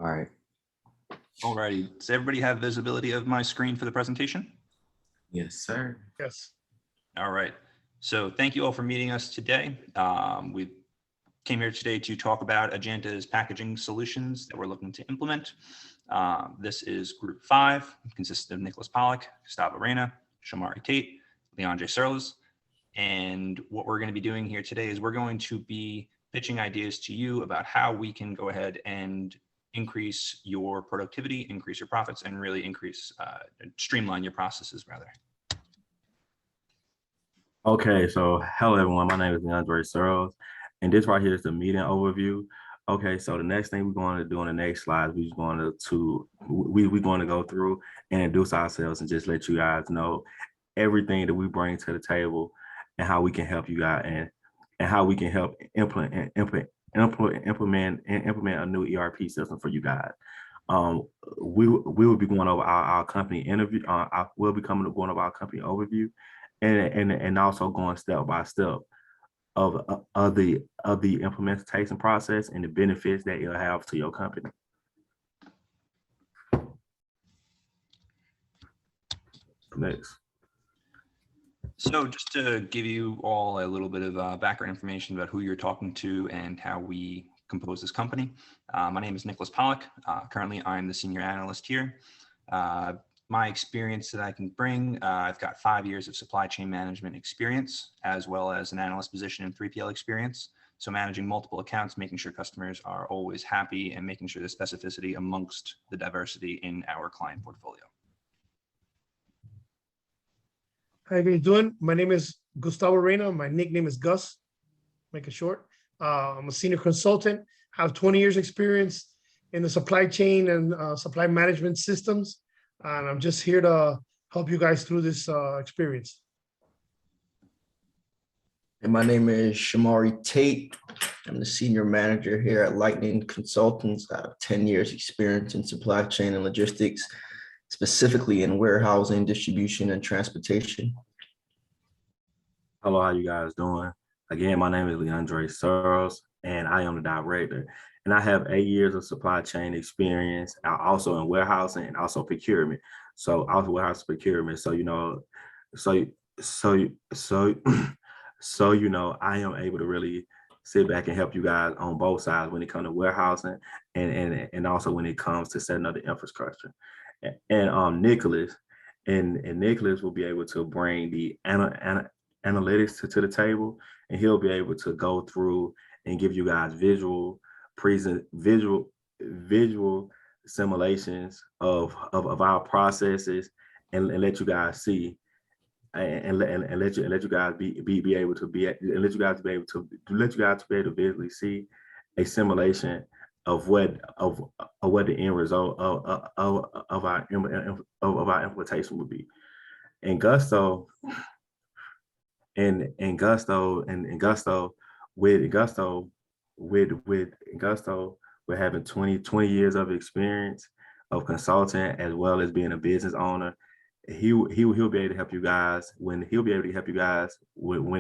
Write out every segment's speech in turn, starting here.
All right. Alrighty, does everybody have visibility of my screen for the presentation? Yes, sir. Yes. All right, so thank you all for meeting us today. We came here today to talk about Ajanta's packaging solutions that we're looking to implement. This is group 5, consists of Nicholas Pollock, Gustavo Reyna, Shamari Tate, Leandre Serles. And what we're going to be doing here today is we're going to be pitching ideas to you about how we can go ahead and increase your productivity, increase your profits, and really streamline your processes rather. Okay, so hello everyone. My name is Leandre Serles, and this right here is the meeting overview. Okay, so the next thing we're going to do on the next slide, we're going to go through and introduce ourselves and just let you guys know everything that we bring to the table and how we can help you guys and how we can help implement a new ERP system for you guys. We will be going over our company interview. We'll be going over our company overview, and also going step by step of the implementation process and the benefits that it'll have to your company. Next. So just to give you all a little bit of background information about who you're talking to and how we compose this company. My name is Nicholas Pollock. Currently, I'm the senior analyst here. My experience that I can bring, I've got 5 years of supply chain management experience, as well as an analyst position in 3PL experience. So managing multiple accounts, making sure customers are always happy, and making sure there's specificity amongst the diversity in our client portfolio. How you guys doing? My name is Gustavo Reyna. My nickname is Gus. Make it short. I'm a senior consultant. Have 20 years experience in the supply chain and supply management systems. And I'm just here to help you guys through this experience. And my name is Shamari Tate. I'm the senior manager here at Lightning Consultants. I have 10 years experience in supply chain and logistics, specifically in warehousing, distribution, and transportation. Hello, how you guys doing? Again, my name is Leandre Serles, and I am the director. And I have 8 years of supply chain experience, also in warehousing and also procurement. So also warehouse procurement. So you know, I am able to really sit back and help you guys on both sides when it comes to warehousing and also when it comes to setting up the infrastructure. And Nicholas will be able to bring the analytics to the table, and he'll be able to go through and give you guys visual simulations of our processes and let you guys see and let you guys be able to visually see a simulation of what the end result of our implementation would be. And Gusto we're having 20 years of experience of consulting as well as being a business owner. He'll be able to help you guys when it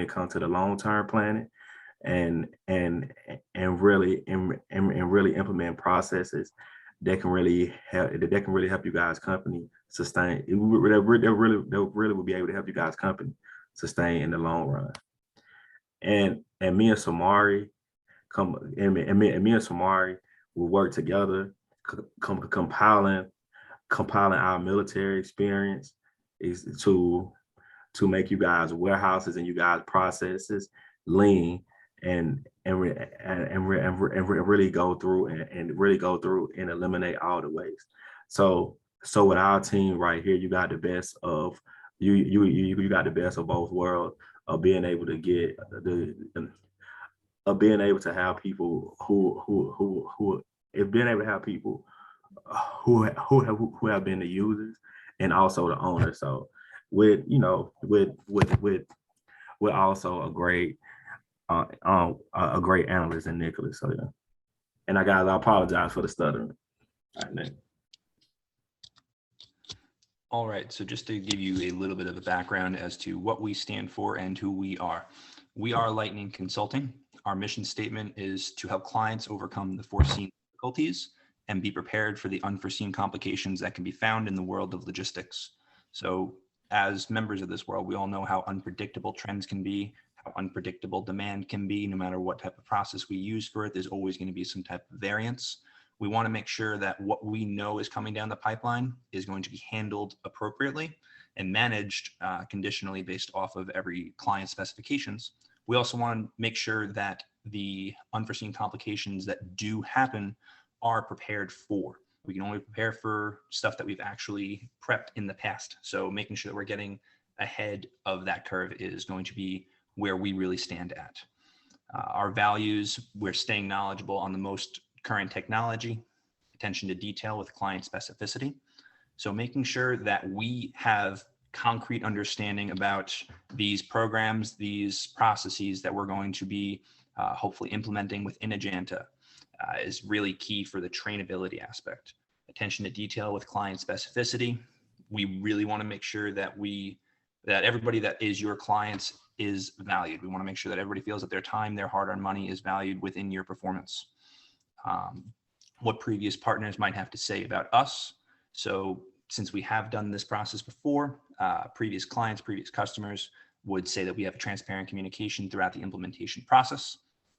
comes to the long-term planning and really implement processes that can really help you guys company sustain. They really will be able to help you guys company sustain in the long run. And me and Samari will work together, compiling our military experience is to make you guys warehouses and you guys processes lean and really go through and eliminate all the waste. So with our team right here, you got the best of you got the best of both worlds of being able to get being able to have people who have been the users and also the owners. So with also a great analyst in Nicholas. So yeah. And I apologize for the stuttering. All right, Nick. All right, so just to give you a little bit of a background as to what we stand for and who we are. We are Lightning Consulting. Our mission statement is to help clients overcome the foreseen difficulties and be prepared for the unforeseen complications that can be found in the world of logistics. So as members of this world, we all know how unpredictable trends can be, how unpredictable demand can be. No matter what type of process we use for it, there's always going to be some type of variance. We want to make sure that what we know is coming down the pipeline is going to be handled appropriately and managed conditionally based off of every client specifications. We also want to make sure that the unforeseen complications that do happen are prepared for. We can only prepare for stuff that we've actually prepped in the past. So making sure that we're getting ahead of that curve is going to be where we really stand at. Our values, we're staying knowledgeable on the most current technology, attention to detail with client specificity. So making sure that we have concrete understanding about these programs, these processes that we're going to be hopefully implementing within Ajanta is really key for the trainability aspect. Attention to detail with client specificity. We really want to make sure that that everybody that is your clients is valued. We want to make sure that everybody feels that their time, their hard-earned money is valued within your performance. What previous partners might have to say about us. So since we have done this process before, previous clients, previous customers would say that we have a transparent communication throughout the implementation process,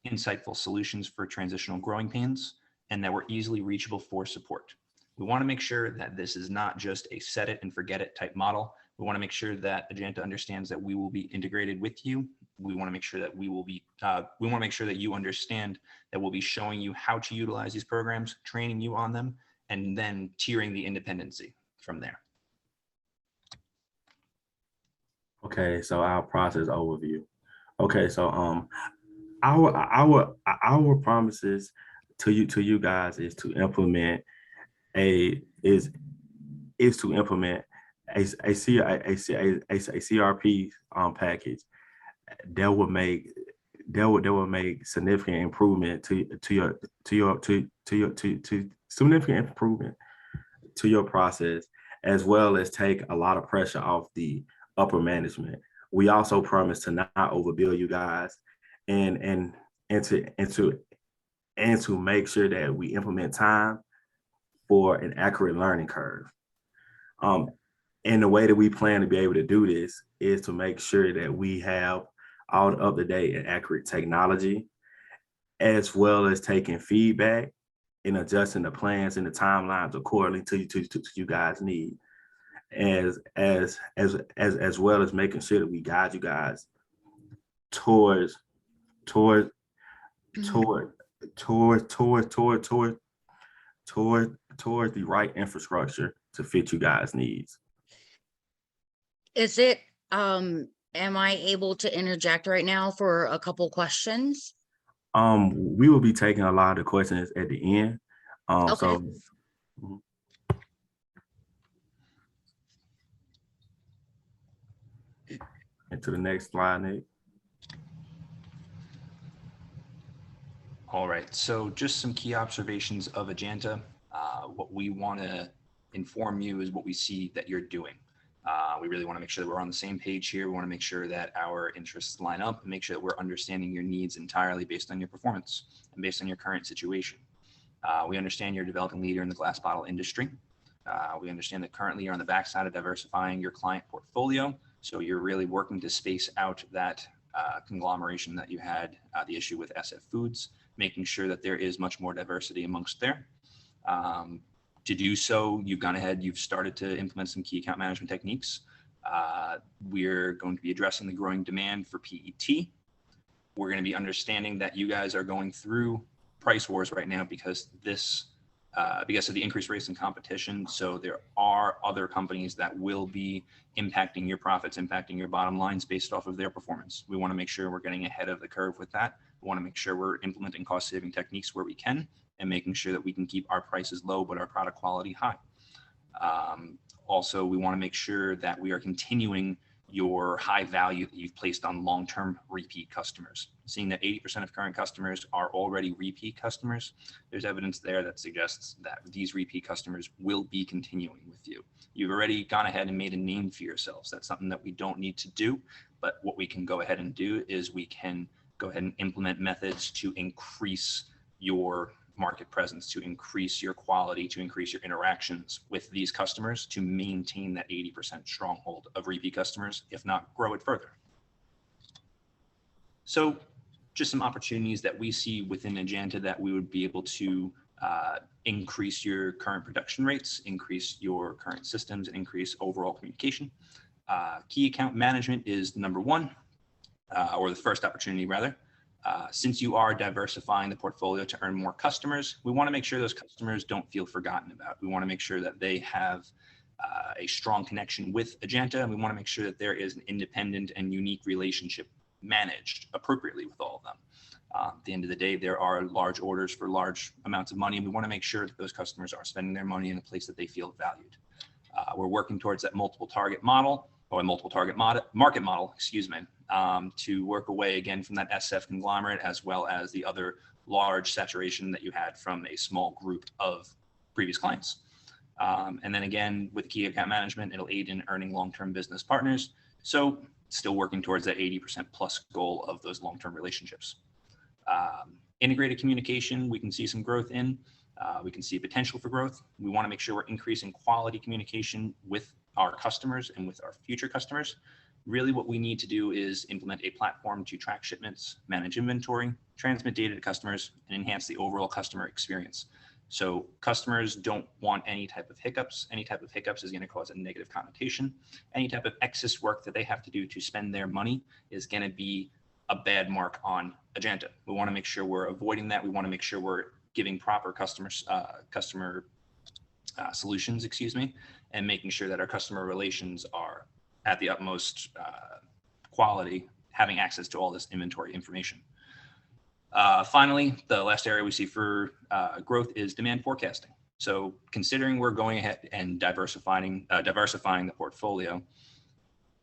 insightful solutions for transitional growing pains, and that we're easily reachable for support. We want to make sure that this is not just a set it and forget it type model. We want to make sure that Ajanta understands that we will be integrated with you. We want to make sure that we want to make sure that you understand that we'll be showing you how to utilize these programs, training you on them, and then tiering the independency from there. Okay, so our process overview. Okay, so our promises to you guys is to implement a CRP package that will make significant improvement to significant improvement to your process, as well as take a lot of pressure off the upper management. We also promise to not overbill you guys and to make sure that we implement time for an accurate learning curve. And the way that we plan to be able to do this is to make sure that we have all the up-to-date and accurate technology, as well as taking feedback and adjusting the plans and the timelines accordingly to you guys' need, as well as making sure that we guide you guys towards the right infrastructure to fit you guys' needs. Is it, am I able to interject right now for a couple questions? We will be taking a lot of the questions at the end. Okay. So into the next slide, Nick. All right, so just some key observations of Ajanta. What we want to inform you is what we see that you're doing. We really want to make sure that we're on the same page here. We want to make sure that our interests line up and make sure that we're understanding your needs entirely based on your performance and based on your current situation. We understand you're a developing leader in the glass bottle industry. We understand that currently you're on the backside of diversifying your client portfolio. So you're really working to space out that conglomeration that you had, the issue with SF Foods, making sure that there is much more diversity amongst there. To do so, you've gone ahead, you've started to implement some key account management techniques. We're going to be addressing the growing demand for PET. We're going to be understanding that you guys are going through price wars right now because of the increased rates in competition. So there are other companies that will be impacting your profits, impacting your bottom lines based off of their performance. We want to make sure we're getting ahead of the curve with that. We want to make sure we're implementing cost saving techniques where we can and making sure that we can keep our prices low, but our product quality high. Also, we want to make sure that we are continuing your high value that you've placed on long-term repeat customers. Seeing that 80% of current customers are already repeat customers, there's evidence there that suggests that these repeat customers will be continuing with you. You've already gone ahead and made a name for yourselves. That's something that we don't need to do, but what we can go ahead and do is we can go ahead and implement methods to increase your market presence, to increase your quality, to increase your interactions with these customers, to maintain that 80% stronghold of repeat customers, if not grow it further. So just some opportunities that we see within Ajanta that we would be able to increase your current production rates, increase your current systems, and increase overall communication. Key account management is number one, or the first opportunity rather. Since you are diversifying the portfolio to earn more customers, we want to make sure those customers don't feel forgotten about. We want to make sure that they have a strong connection with Ajanta, and we want to make sure that there is an independent and unique relationship managed appropriately with all of them. At the end of the day, there are large orders for large amounts of money, and we want to make sure that those customers are spending their money in a place that they feel valued. We're working towards that multiple target model, or multiple target market model, to work away again from that SF conglomerate, as well as the other large saturation that you had from a small group of previous clients. And then again, with key account management, it'll aid in earning long-term business partners. So still working towards that 80% plus goal of those long-term relationships. Integrated communication, we can see some growth in. We can see potential for growth. We want to make sure we're increasing quality communication with our customers and with our future customers. Really what we need to do is implement a platform to track shipments, manage inventory, transmit data to customers, and enhance the overall customer experience. So customers don't want any type of hiccups. Any type of hiccups is going to cause a negative connotation. Any type of excess work that they have to do to spend their money is going to be a bad mark on Ajanta. We want to make sure we're avoiding that. We want to make sure we're giving proper customer solutions, and making sure that our customer relations are at the utmost quality, having access to all this inventory information. Finally, the last area we see for growth is demand forecasting. So considering we're going ahead and diversifying the portfolio,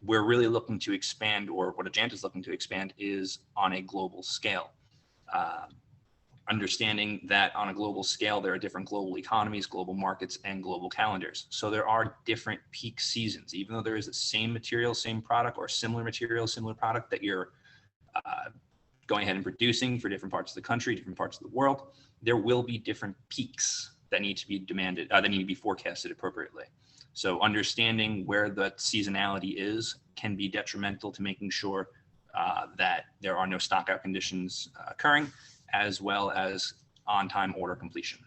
we're really looking to expand, or what Ajanta is looking to expand is on a global scale. Understanding that on a global scale, there are different global economies, global markets, and global calendars. So there are different peak seasons, even though there is the same material, same product, or similar material, similar product that you're going ahead and producing for different parts of the country, different parts of the world, there will be different peaks that need to be demanded, that need to be forecasted appropriately. So understanding where the seasonality is can be detrimental to making sure that there are no stockout conditions occurring, as well as on-time order completion.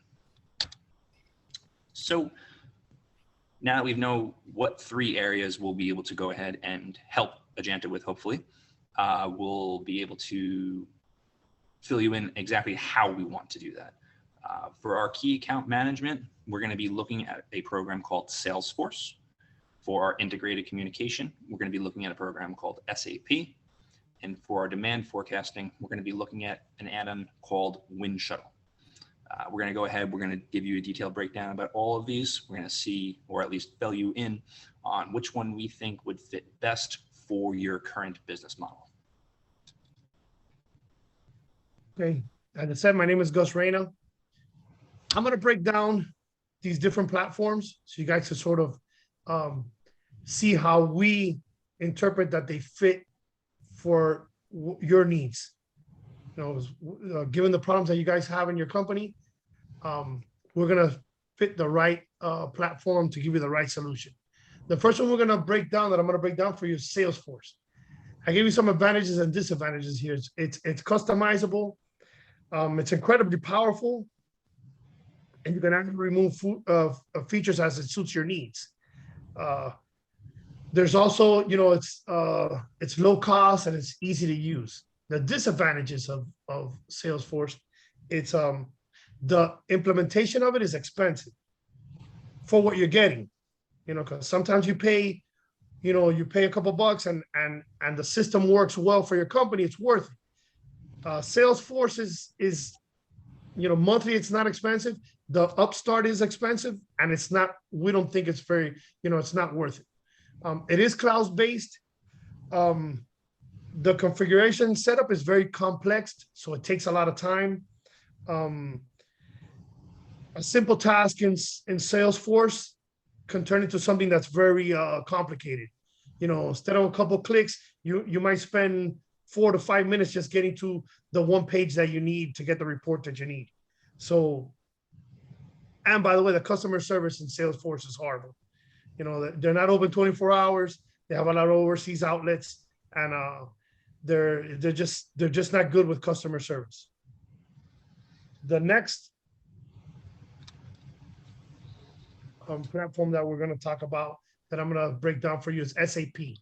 So now that we know what 3 areas we'll be able to go ahead and help Ajanta with, hopefully, we'll be able to fill you in exactly how we want to do that. For our key account management, we're going to be looking at a program called Salesforce. For our integrated communication, we're going to be looking at a program called SAP. And for our demand forecasting, we're going to be looking at an add-on called Wind Shuttle. We're going to go ahead, we're going to give you a detailed breakdown about all of these. We're going to see, or at least fill you in on which one we think would fit best for your current business model. Okay, as I said, my name is Gus Reyna. I'm going to break down these different platforms so you guys can sort of see how we interpret that they fit for your needs. You know, given the problems that you guys have in your company, we're going to fit the right platform to give you the right solution. The first one I'm going to break down for you is Salesforce. I gave you some advantages and disadvantages here. It's customizable. It's incredibly powerful, and you can actually remove features as it suits your needs. There's also, you know, it's low cost and it's easy to use. The disadvantages of Salesforce, it's the implementation of it is expensive for what you're getting. You know, because sometimes you pay a couple bucks and the system works well for your company, it's worth it. Salesforce is monthly, it's not expensive. The upstart is expensive, and we don't think it's very, it's not worth it. It is cloud-based. The configuration setup is very complex, so it takes a lot of time. A simple task in Salesforce can turn into something that's very complicated. Instead of a couple of clicks, you might spend 4 to 5 minutes just getting to the one page that you need to get the report that you need. So, and by the way, the customer service in Salesforce is horrible. You know, they're not open 24 hours. They have a lot of overseas outlets, and they're just not good with customer service. The next platform that we're going to talk about, that I'm going to break down for you, is SAP.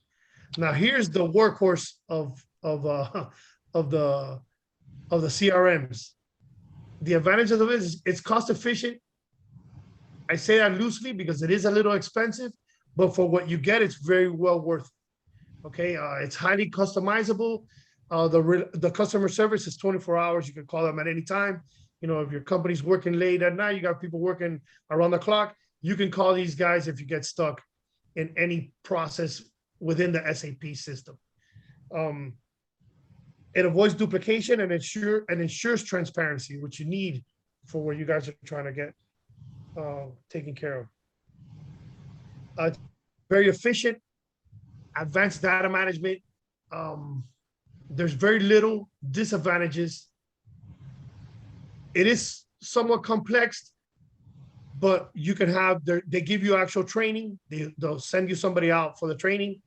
Now, here's the workhorse of the CRMs. The advantage of it is it's cost efficient. I say that loosely because it is a little expensive, but for what you get, it's very well worth it. Okay, it's highly customizable. The customer service is 24 hours. You can call them at any time. You know, if your company's working late at night, you got people working around the clock, you can call these guys if you get stuck in any process within the SAP system. It avoids duplication and ensures transparency, which you need for what you guys are trying to get taken care of. Very efficient, advanced data management. There's very little disadvantages. It is somewhat complex, but you can have, they give you actual training. They'll send you somebody out for the training.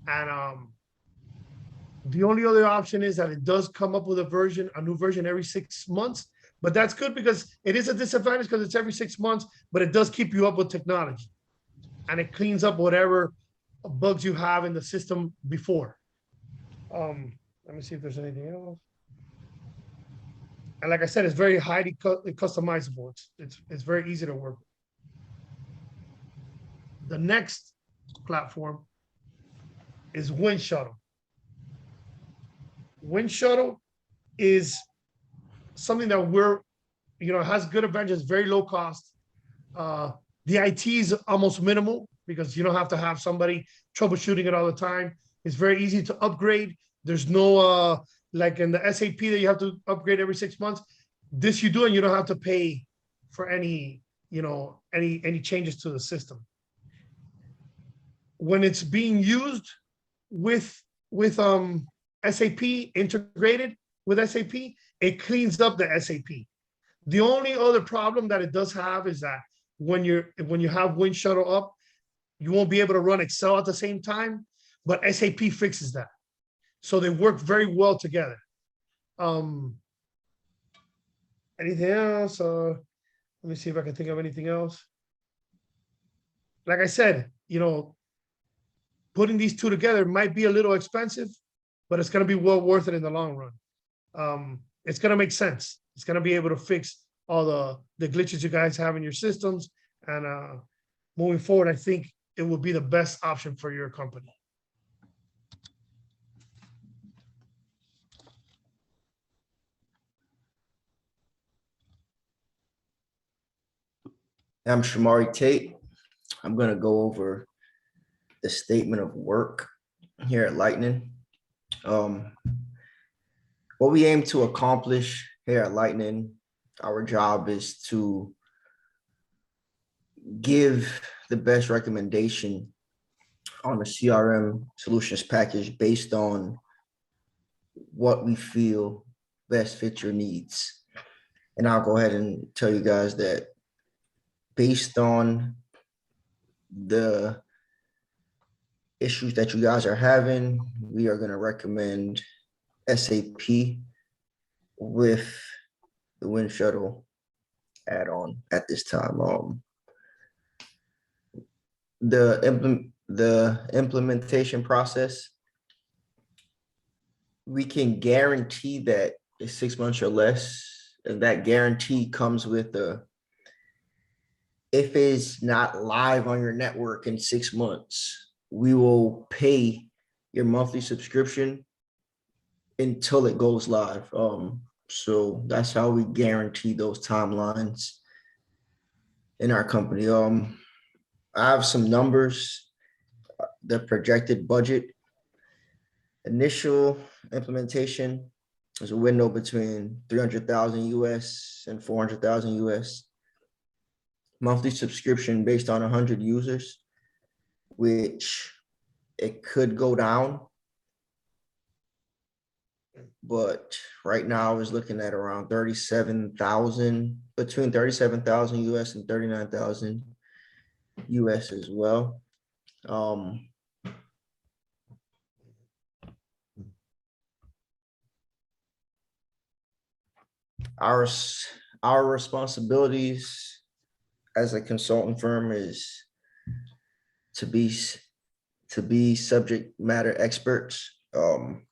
And the only other option is that it does come up with a new version every 6 months, but that's good because it is a disadvantage because it's every 6 months, but it does keep you up with technology and it cleans up whatever bugs you have in the system before. Let me see if there's anything else. And like I said, it's very highly customizable. It's very easy to work with. The next platform is Wind Shuttle. Wind Shuttle is something that has good advantages, very low cost. The IT is almost minimal because you don't have to have somebody troubleshooting it all the time. It's very easy to upgrade. There's no, like in the SAP that you have to upgrade every 6 months. This you do, and you don't have to pay for any changes to the system. When it's being used with SAP, integrated with SAP, it cleans up the SAP. The only other problem that it does have is that when you have Wind Shuttle up, you won't be able to run Excel at the same time, but SAP fixes that. So they work very well together. Anything else? Let me see if I can think of anything else. Like I said, putting these two together might be a little expensive, but it's going to be well worth it in the long run. It's going to make sense. It's going to be able to fix all the glitches you guys have in your systems. And moving forward, I think it will be the best option for your company. I'm Shamari Tate. I'm going to go over the statement of work here at Lightning. What we aim to accomplish here at Lightning, our job is to give the best recommendation on the CRM solutions package based on what we feel best fits your needs. And I'll go ahead and tell you guys that based on the issues that you guys are having, we are going to recommend SAP with the Wind Shuttle add-on at this time. The implementation process, we can guarantee that it's 6 months or less, and that guarantee comes with if it's not live on your network in 6 months, we will pay your monthly subscription until it goes live. So that's how we guarantee those timelines in our company. I have some numbers. The projected budget, initial implementation is a window between 300,000 US and 400,000 US. Monthly subscription based on 100 users, which it could go down but right now I was looking at around 37,000, between 37,000 US and 39,000 US as well. Our our responsibilities as a consulting firm is to be subject matter experts. Our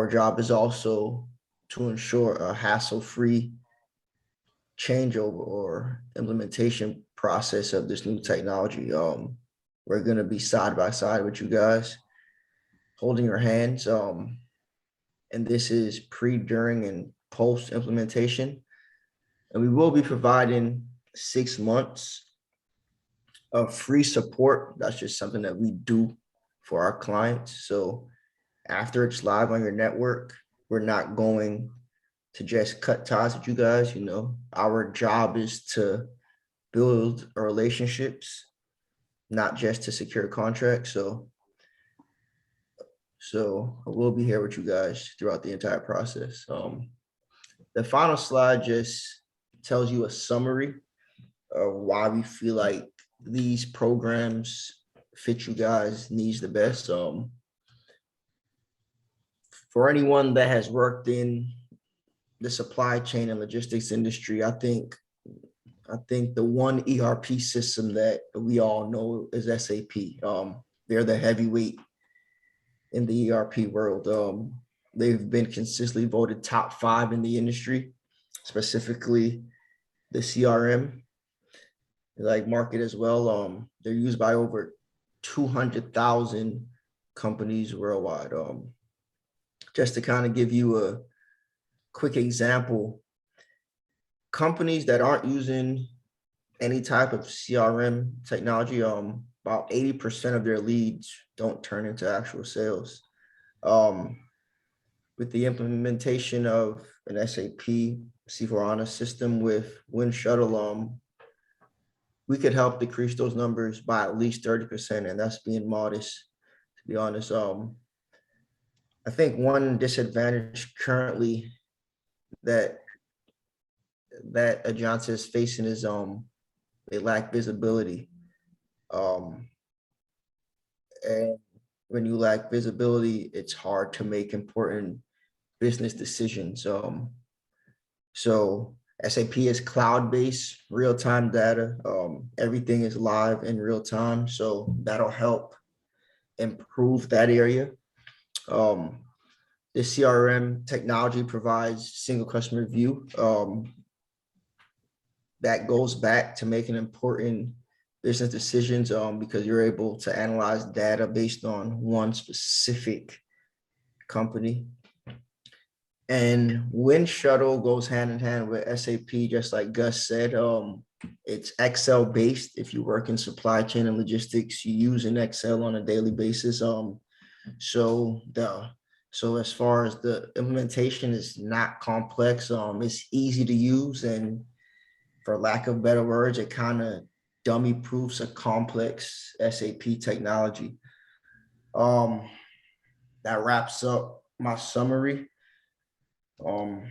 job is also to ensure a hassle-free changeover or implementation process of this new technology. We're gonna be side by side with you guys, holding your hands. And this is pre, during, and post implementation. And we will be providing 6 months of free support. That's just something that we do for our clients. So after it's live on your network, we're not going to just cut ties with you guys. You know, our job is to build relationships, not just to secure contracts. So we'll be here with you guys throughout the entire process. The final slide just tells you a summary of why we feel like these programs fit you guys' needs the best. For anyone that has worked in the supply chain and logistics industry, I think the one ERP system that we all know is SAP. They're the heavyweight in the ERP world. They've been consistently voted top 5 in the industry, specifically the CRM, like market as well. They're used by over 200,000 companies worldwide. Just to kind of give you a quick example, companies that aren't using any type of CRM technology, about 80% of their leads don't turn into actual sales. With the implementation of an SAP C4HANA system with Wind Shuttle, we could help decrease those numbers by at least 30%, and that's being modest, to be honest. I think one disadvantage currently that Ajanta is facing is they lack visibility. And when you lack visibility, it's hard to make important business decisions. So SAP is cloud-based, real-time data. Everything is live in real time. So that'll help improve that area. The CRM technology provides single customer view. That goes back to making important business decisions because you're able to analyze data based on one specific company. And Wind Shuttle goes hand in hand with SAP, just like Gus said. It's Excel based. If you work in supply chain and logistics, you use an Excel on a daily basis. So as far as the implementation is not complex, it's easy to use, and for lack of better words, it kind of dummy proofs a complex SAP technology. That wraps up my summary. On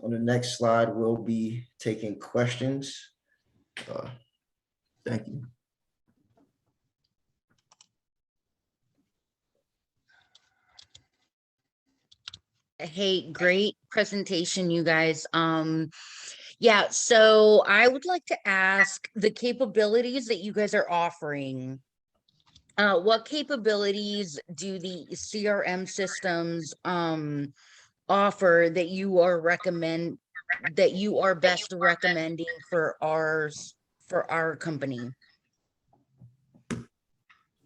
the next slide, we'll be taking questions. Thank you. Hey, great presentation, you guys. Yeah, so I would like to ask the capabilities that you guys are offering. What capabilities do the CRM systems offer that you are best recommending for our company?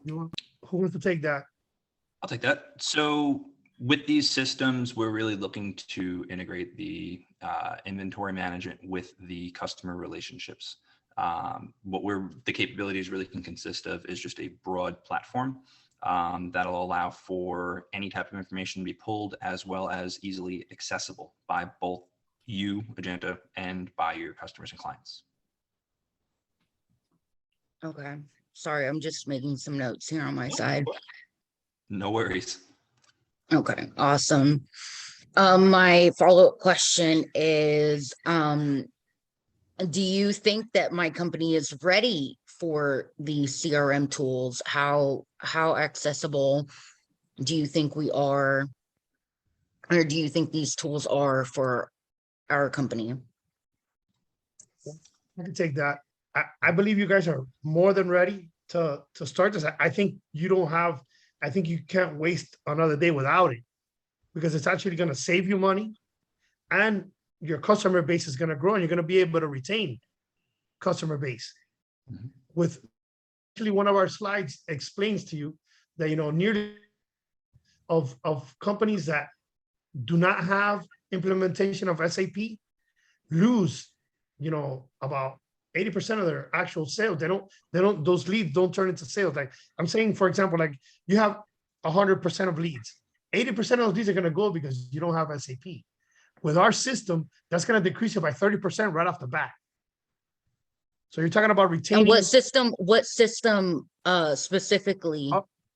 Who wants to take that? I'll take that. So with these systems, we're really looking to integrate the inventory management with the customer relationships. The capabilities really can consist of is just a broad platform that'll allow for any type of information to be pulled, as well as easily accessible by both you, Ajanta, and by your customers and clients. Okay, sorry, I'm just making some notes here on my side. No worries. Okay, awesome. My follow-up question is, do you think that my company is ready for the CRM tools? How accessible do you think we are? Or do you think these tools are for our company? I can take that. I believe you guys are more than ready to start this. I think you don't have, I think you can't waste another day without it because it's actually going to save you money and your customer base is going to grow and you're going to be able to retain customer base. Mhm. With actually one of our slides explains to you that, nearly of companies that do not have implementation of SAP lose, about 80% of their actual sales. Those leads don't turn into sales. Like I'm saying, for example, like you have 100% of leads. 80% of those leads are going to go because you don't have SAP. With our system, that's going to decrease it by 30% right off the bat. So you're talking about And retaining. what system specifically?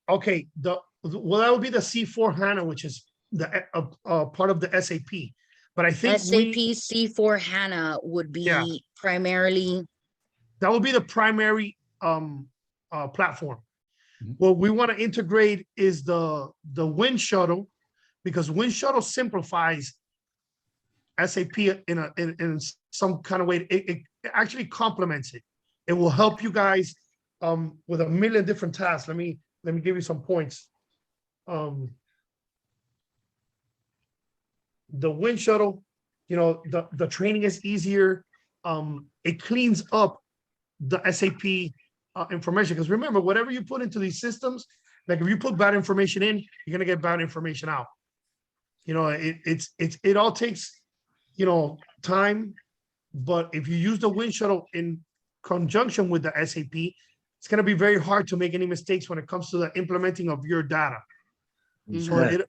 Okay, well, that would be the C4 HANA, which is the part of the SAP. But I think SAP C4 HANA would Yeah. be primarily, that would be the primary platform. Mhm. What we want to integrate is the Wind Shuttle, because Wind Shuttle simplifies SAP in some kind of way. It actually complements it. It will help you guys with a million different tasks. Let me give you some points. The Wind Shuttle, the training is easier. It cleans up the SAP information, because remember, whatever you put into these systems, like if you put bad information in, you're gonna get bad information out. It all takes time, but if you use the Wind Shuttle in conjunction with the SAP, it's gonna be very hard to make any mistakes when it comes to the implementing of your data. So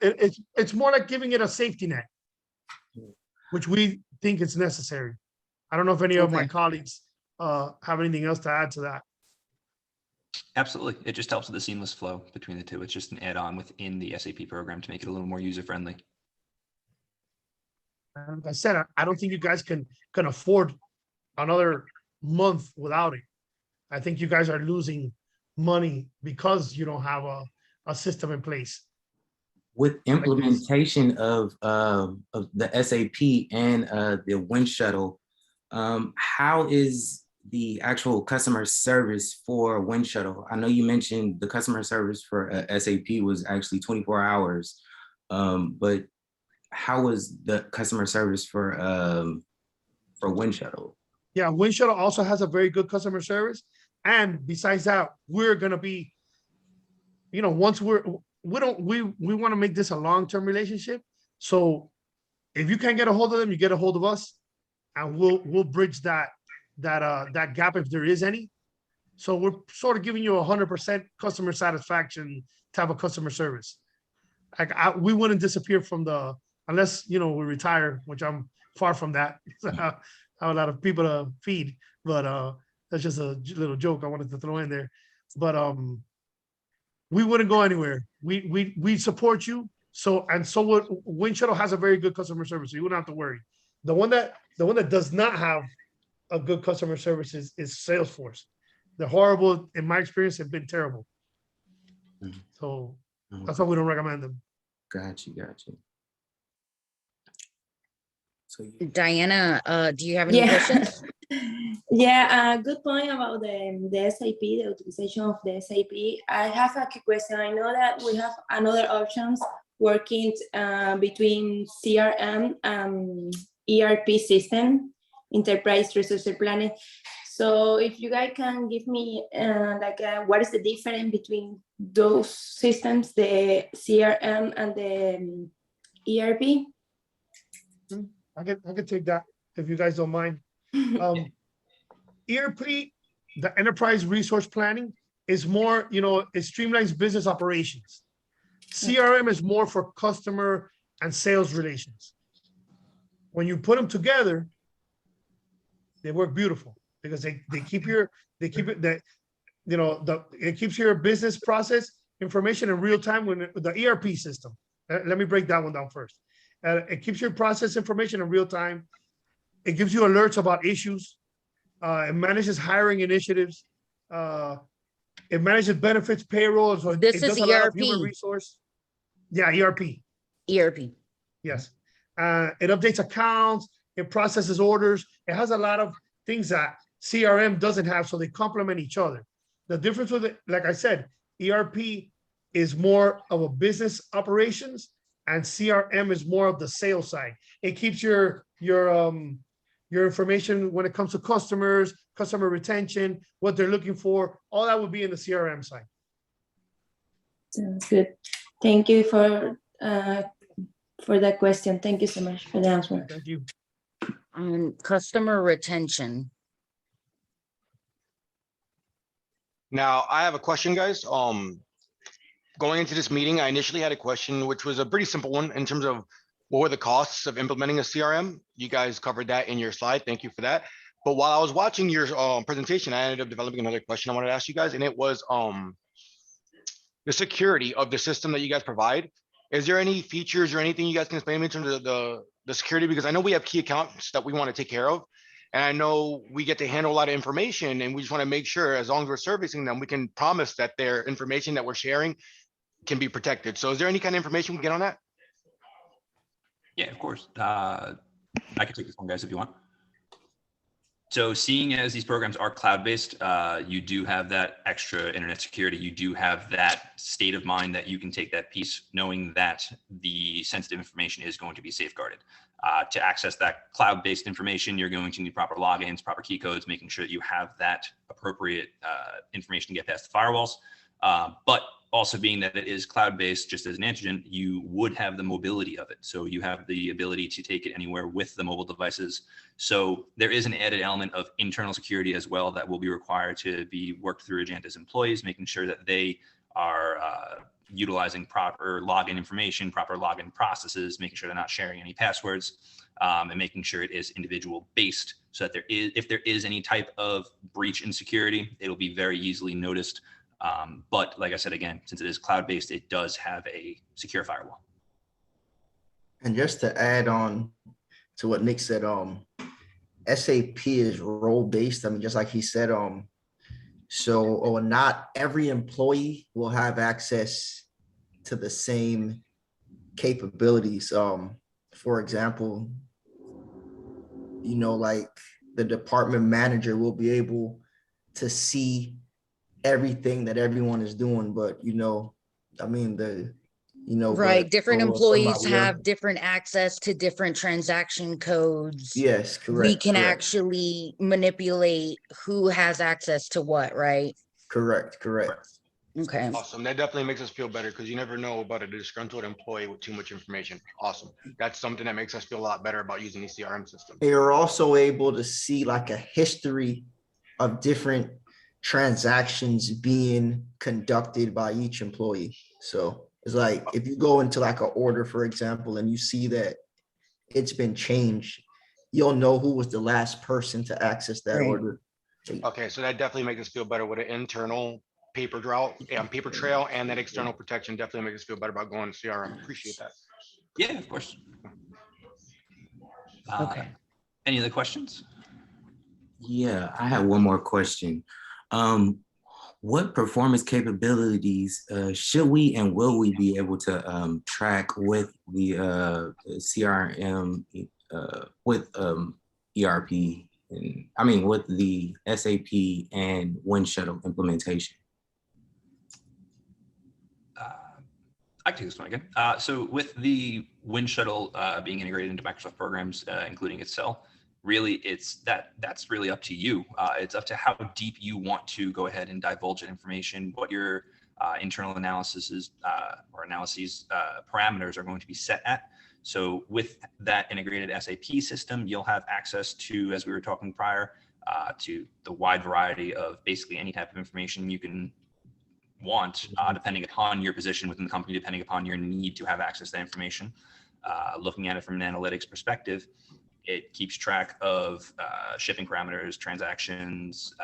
it's more like giving it a safety net, which we think is necessary. I don't know if any of my Okay. colleagues have anything else to add to that. Absolutely. It just helps with the seamless flow between the two. It's just an add-on within the SAP program to make it a little more user-friendly. Like I said, I don't think you guys can afford another month without it. I think you guys are losing money because you don't have a system in place. With implementation of the SAP and the Wind Shuttle, how is the actual customer service for Wind Shuttle? I know you mentioned the customer service for SAP was actually 24 hours, but how was the customer service for Wind Shuttle? Yeah, Wind Shuttle also has a very good customer service, and besides that, we're gonna be, once we want to make this a long-term relationship. So if you can't get a hold of them, you get a hold of us, and we'll bridge that gap if there is any. So we're sort of giving you 100% customer satisfaction type of customer service. Like we wouldn't disappear from unless we retire, which I'm far from that. I have a lot of people to feed, but that's just a little joke I wanted to throw in there. But we wouldn't go anywhere. We support you. So what Wind Shuttle has a very good customer service, so you wouldn't have to worry. The one that does not have a good customer service is Salesforce. They're horrible. In my experience, have been terrible. Mhm. So that's why we don't recommend them. Got you. So Diana, do you have any Yeah. questions? Yeah, good point about the SAP, the utilization of the SAP. I have a quick question. I know that we have another options working between CRM and ERP system, enterprise resource planning. So if you guys can give me what is the difference between those systems, the CRM and the ERP? I could take that if you guys don't mind. ERP, the enterprise resource planning, is more, it streamlines business operations. CRM is more for customer and sales relations. When you put them together, they work beautiful because it keeps your business process information in real time with the ERP system. Let me break that one down first. It keeps your process information in real time. It gives you alerts about issues. It manages hiring initiatives. It manages benefits, payroll. So This it is does a lot of human ERP. resource. Yeah, ERP. ERP. Yes. It updates accounts. It processes orders. It has a lot of things that CRM doesn't have, so they complement each other. The difference with it, like I said, ERP is more of a business operations, and CRM is more of the sales side. It keeps your information when it comes to customers, customer retention, what they're looking for. All that would be in the CRM side. Sounds good. Thank you for that question. Thank you so much for the answer. Thank you. Customer retention. Now, I have a question, guys. Going into this meeting, I initially had a question, which was a pretty simple one in terms of what were the costs of implementing a CRM? You guys covered that in your slide. Thank you for that. But while I was watching your presentation, I ended up developing another question I wanted to ask you guys, and it was the security of the system that you guys provide. Is there any features or anything you guys can explain to me in terms of the security? Because I know we have key accounts that we want to take care of. And I know we get to handle a lot of information, and we just want to make sure, as long as we're servicing them, we can promise that their information that we're sharing can be protected. So is there any kind of information we can get on that? Yeah, of course. I can take this one, guys, if you want. So seeing as these programs are cloud-based, you do have that extra internet security. You do have that state of mind that you can take that piece, knowing that the sensitive information is going to be safeguarded. To access that cloud-based information, you're going to need proper logins, proper key codes, making sure that you have that appropriate information to get past the firewalls. But also being that it is cloud-based, just as an antigen, you would have the mobility of it. So you have the ability to take it anywhere with the mobile devices. So there is an added element of internal security as well that will be required to be worked through Ajanta's employees, making sure that they are utilizing proper login information, proper login processes, making sure they're not sharing any passwords, and making sure it is individual based so that if there is any type of breach in security, it'll be very easily noticed. But like I said, again, since it is cloud-based, it does have a secure firewall. And just to add on to what Nick said, SAP is role-based. I mean, just like he said, so not every employee will have access to the same capabilities. For example, like the department manager will be able to see everything that everyone is doing, but Right. Different employees somebody have else. different access to different transaction codes. Yes, correct. We can correct, actually manipulate who has access to what, right? correct. Okay. Awesome. That definitely makes us feel better, because you never know about a disgruntled employee with too much information. Awesome. That's something that makes us feel a lot better about using the CRM system. You're also able to see like a history of different transactions being conducted by each employee. So it's like if you go into like an order, for example, and you see that it's been changed, you'll know who was the last person to access that Right. order. Okay, so that definitely makes us feel better with an internal paper trail, and that external protection definitely makes us feel better about going to CRM. Appreciate that. Yeah, of course. Okay. Any other questions? Yeah, I have one more question. What performance capabilities should we and will we be able to track with the CRM, with ERP, and I mean with the SAP and Wind Shuttle implementation? I can take this one again. So with the Wind Shuttle being integrated into Microsoft programs, including Excel, really that's really up to you. It's up to how deep you want to go ahead and divulge that information, what your internal analyses parameters are going to be set at. So with that integrated SAP system, you'll have access to, as we were talking prior, to the wide variety of basically any type of information you can want, depending upon your position within the company, depending upon your need to have access to that information. Looking at it from an analytics perspective, it keeps track of shipping parameters, transactions,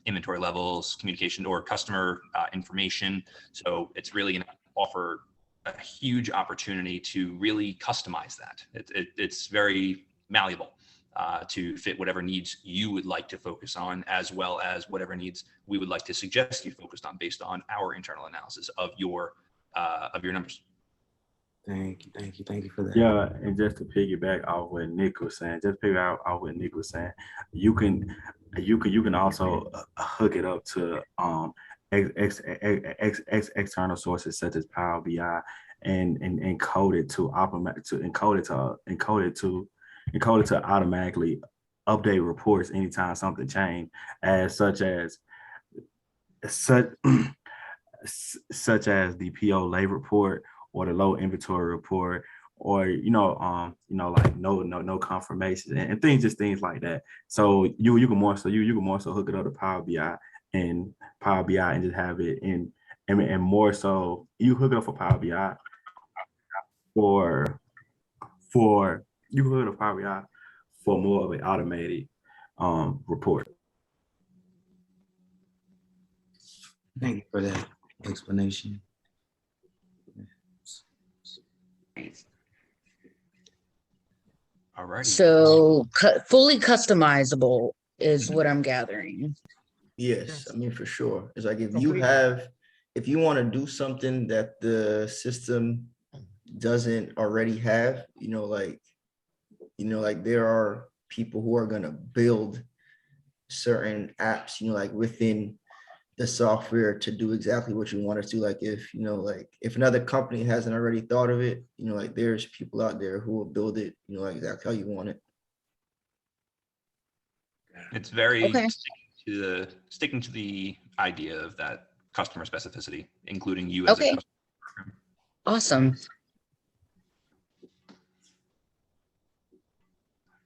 inventory levels, communication or customer information. So it's really going to offer a huge opportunity to really customize that. It's very malleable to fit whatever needs you would like to focus on, as well as whatever needs we would like to suggest you focused on based on our internal analysis of your numbers. Thank you for that. Yeah, and just to piggyback off what Nick was saying, you can also hook it up to external sources such as Power BI and encode it to automatically update reports anytime something changed, as such as the PO labor report or the low inventory report, or like no confirmation and things like that. So you can more so hook it up to Power BI and just have it in, and more so you hook it up for Power BI for you hook it up Power BI for more of an automated report. Thank you for that explanation. All right. So fully customizable is what I'm gathering. Yes, I mean, for sure. It's like if Completely. you want to do something that the system doesn't already have, like there are people who are gonna build certain apps, like within the software to do exactly what you want it to. Like if another company hasn't already thought of it, like there's people out there who will build it, like exactly how you want it. It's very Okay. sticking to the idea of that customer specificity, including you as a Okay. customer. Awesome.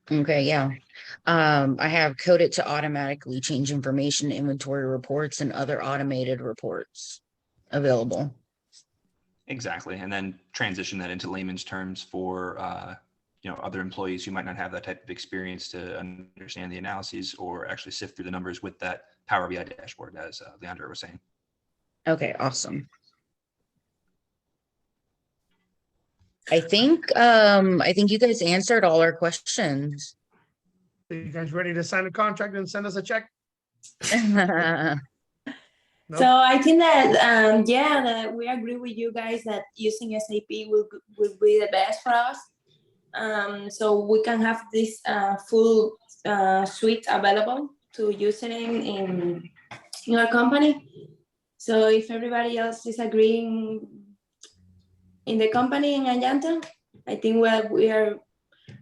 Okay, yeah. I have coded to automatically change information, inventory reports, and other automated reports available. Exactly. And then transition that into layman's terms for other employees who might not have that type of experience to understand the analyses or actually sift through the numbers with that Power BI dashboard, as Leandro was saying. Okay, awesome. I think you guys answered all our questions. You guys ready to sign a contract and send us a check? No? So I think that that we agree with you guys that using SAP will be the best for us. So we can have this full suite available to use it in our company. So if everybody else is agreeing in the company in Ajanta, I think we are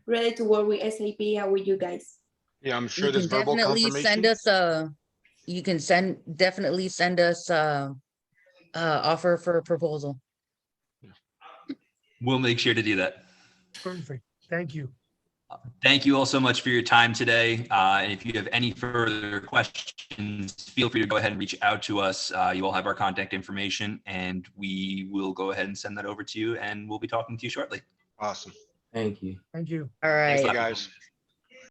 ready to work with SAP and with you guys. Yeah, I'm sure You this can verbal definitely send confirmation. us definitely send us offer for a proposal. We'll make sure to do that. Perfect. Thank you. Thank you all so much for your time today. And if you have any further questions, feel free to go ahead and reach out to us. You all have our contact information, and we will go ahead and send that over to you, and we'll be talking to you shortly. Awesome. Thank you. Thank you. All Thanks a right. lot. Guys.